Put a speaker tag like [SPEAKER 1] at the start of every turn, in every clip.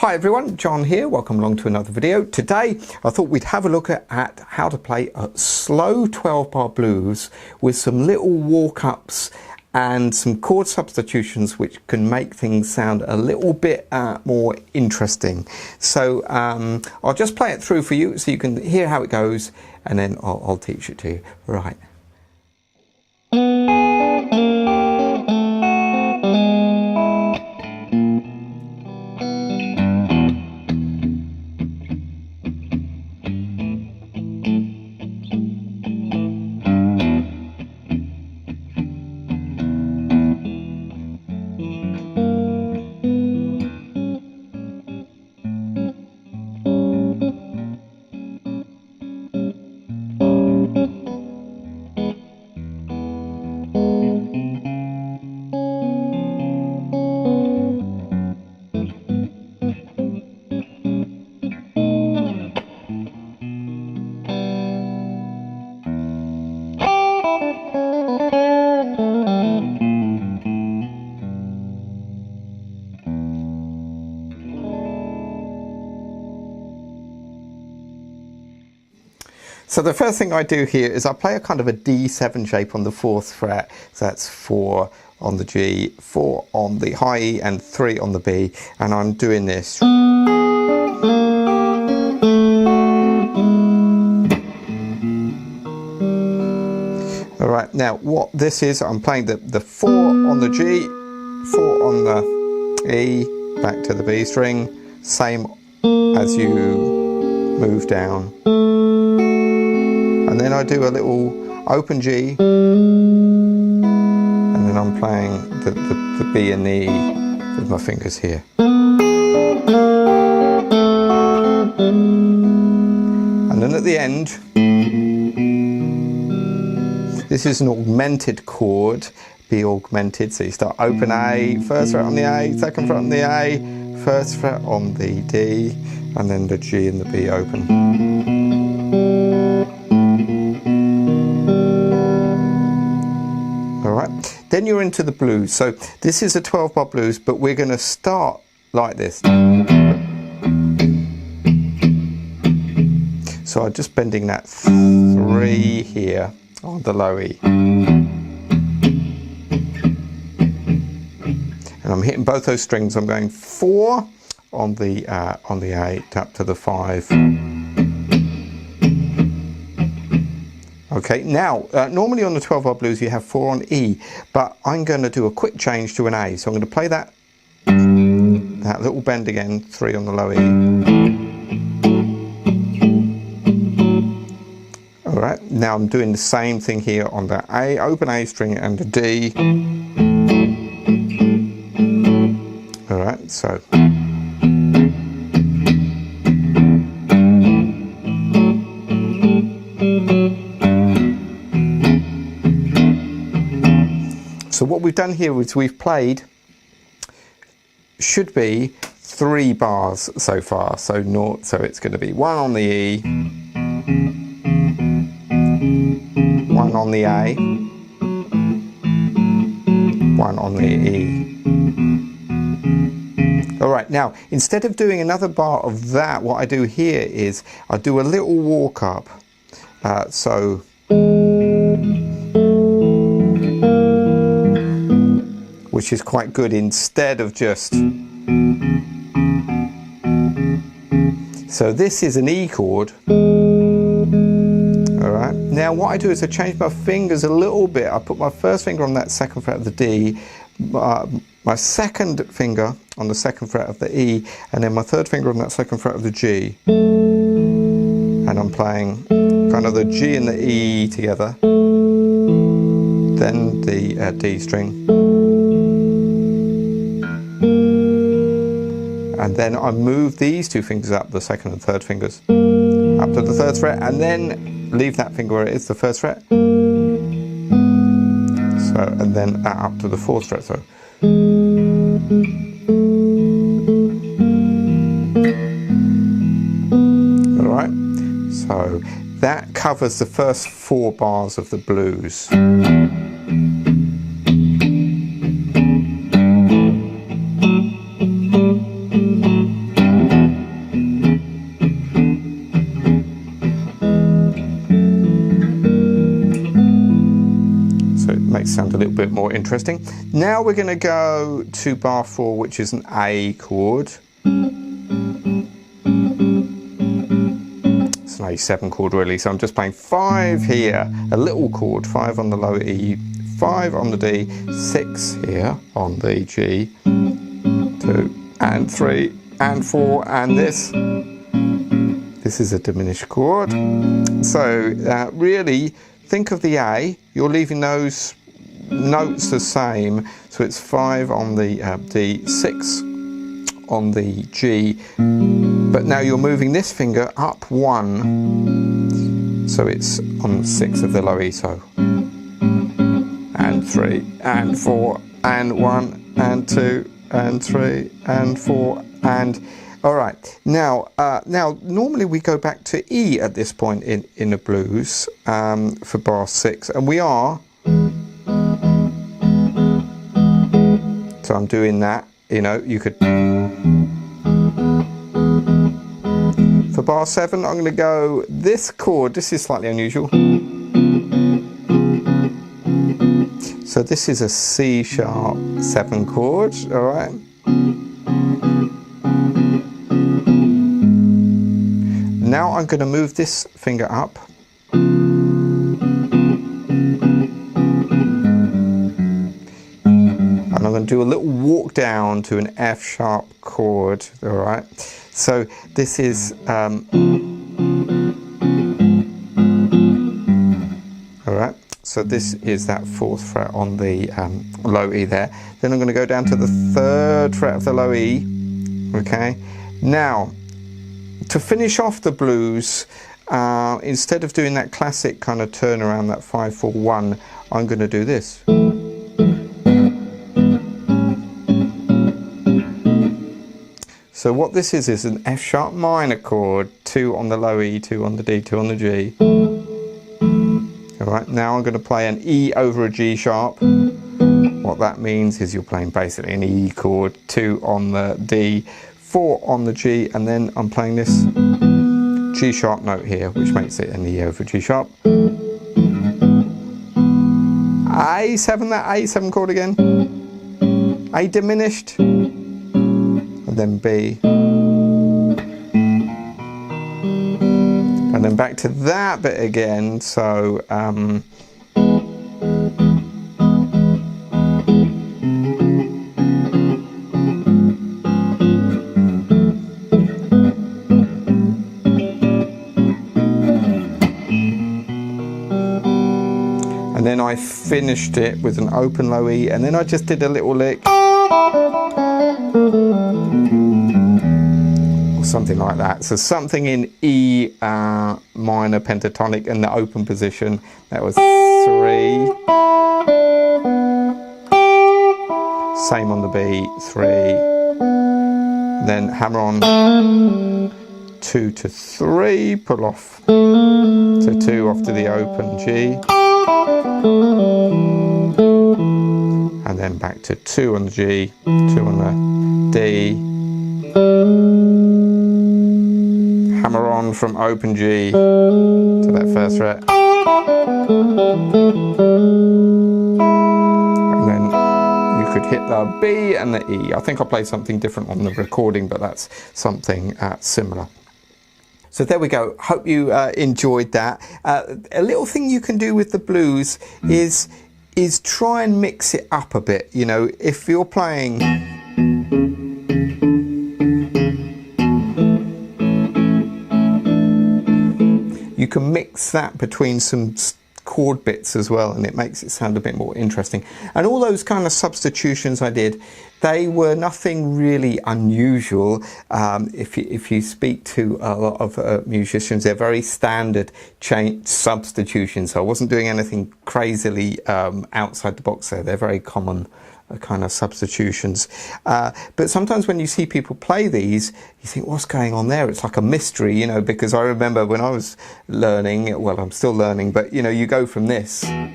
[SPEAKER 1] Hi everyone, John here. Welcome along to another video. Today I thought we'd have a look at how to play a slow 12-bar blues with some little walk-ups and some chord substitutions which can make things sound a little bit more interesting. So I'll just play it through for you so you can hear how it goes, and then I'll teach it to you. Right. So the first thing I do here is I play a kind of a D7 shape on the 4th fret. So that's 4 on the G, 4 on the high E and 3 on the B. And I'm doing this. All right, now what this is, I'm playing the 4 on the G, 4 on the E, back to the B string, same as you move down. And then I do a little open G, and then I'm playing the B and the E with my fingers here. And then at the end, this is an augmented chord, B augmented, so you start open A, first fret on the A, second fret on the A, first fret on the D, and then the G and the B open. Then you're into the blues. So this is a 12-bar blues, but we're going to start like this. So I'm just bending that 3 here on the low E. And I'm hitting both those strings. I'm going 4 on the 8 up to the 5. Okay, now normally on the 12-bar blues you have 4 on E, but I'm going to do a quick change to an A. So I'm going to play that little bend again, 3 on the low E. All right, now I'm doing the same thing here on the A, open A string and the D. All right, so. So what we've done here is we've played, should be 3 bars so far. So it's going to be 1 on the E, 1 on the A, 1 on the E. All right, now instead of doing another bar of that, what I do here is I do a little walk up. Which is quite good instead of just. So this is an E chord. Alright, now what I do is I change my fingers a little bit. I put my first finger on that 2nd fret of the D, my second finger on the 2nd fret of the E, and then my 3rd finger on that 2nd fret of the G. And I'm playing kind of the G and the E together, then the D string. And then I move these 2 fingers up, the 2nd and 3rd fingers, up to the 3rd fret, and then leave that finger where it is, the 1st fret. So, and then up to the 4th fret. So. All right. So that covers the first 4 bars of the blues. sound a little bit more interesting. Now we're going to go to bar 4, which is an A chord. It's an A7 chord really, so I'm just playing 5 here, a little chord, 5 on the low E, 5 on the D, 6 here on the G, 2 and 3 and 4, and this is a diminished chord. So really think of the A, you're leaving those notes the same, so it's 5 on the D, 6 on the G, but now you're moving this finger up 1, so it's on 6 of the low E, so and 3 and 4 and 1 and 2 and 3 and 4 and all right. Now normally we go back to E at this point in the blues for bar 6, and we are. So I'm doing that. You know, you could. For bar 7, I'm going to go this chord. This is slightly unusual. So this is a C sharp 7 chord. All right. Now I'm going to move this finger up. And I'm going to do a little walk down to an F sharp chord, all right? So this is, all right, so this is that 4th fret on the low E there. Then I'm going to go down to the 3rd fret of the low E, okay? Now, to finish off the blues, instead of doing that classic kind of turnaround, that 5-4-1, I'm going to do this. So what this is an F sharp minor chord, 2 on the low E, 2 on the D, 2 on the G. Alright, now I'm going to play an E over a G sharp. What that means is you're playing basically an E chord, 2 on the D, 4 on the G, and then I'm playing this G sharp note here, which makes it an E over G sharp. A7, that A7 chord again. A diminished. And then B. And then back to that bit again, so and then I finished it with an open low E, and then I just did a little lick. Or something like that. So something in E minor pentatonic in the open position. That was 3. Same on the B, 3. Then hammer on 2 to 3, pull off. So 2 off to the open G. And then back to 2 on the G, 2 on the D. Hammer on from open G to that 1st fret. And then you could hit the B and the E. I think I played something different on the recording, but that's something similar. So there we go. Hope you enjoyed that. A little thing you can do with the blues is try and mix it up a bit. You know, if you're playing, you can mix that between some chord bits as well, and it makes it sound a bit more interesting. And all those kind of substitutions I did, they were nothing really unusual. If you speak to a lot of musicians, they're very standard substitutions. So I wasn't doing anything crazily outside the box there. They're very common kind of substitutions. But sometimes when you see people play these, you think, what's going on there? It's like a mystery, you know, because I remember when I was learning, well, I'm still learning, but you know, you go from this, and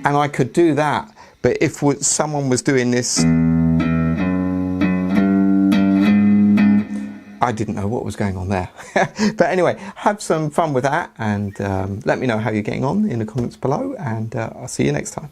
[SPEAKER 1] I could do that. But if someone was doing this, I didn't know what was going on there. But anyway, have some fun with that, and let me know how you're getting on in the comments below, and I'll see you next time.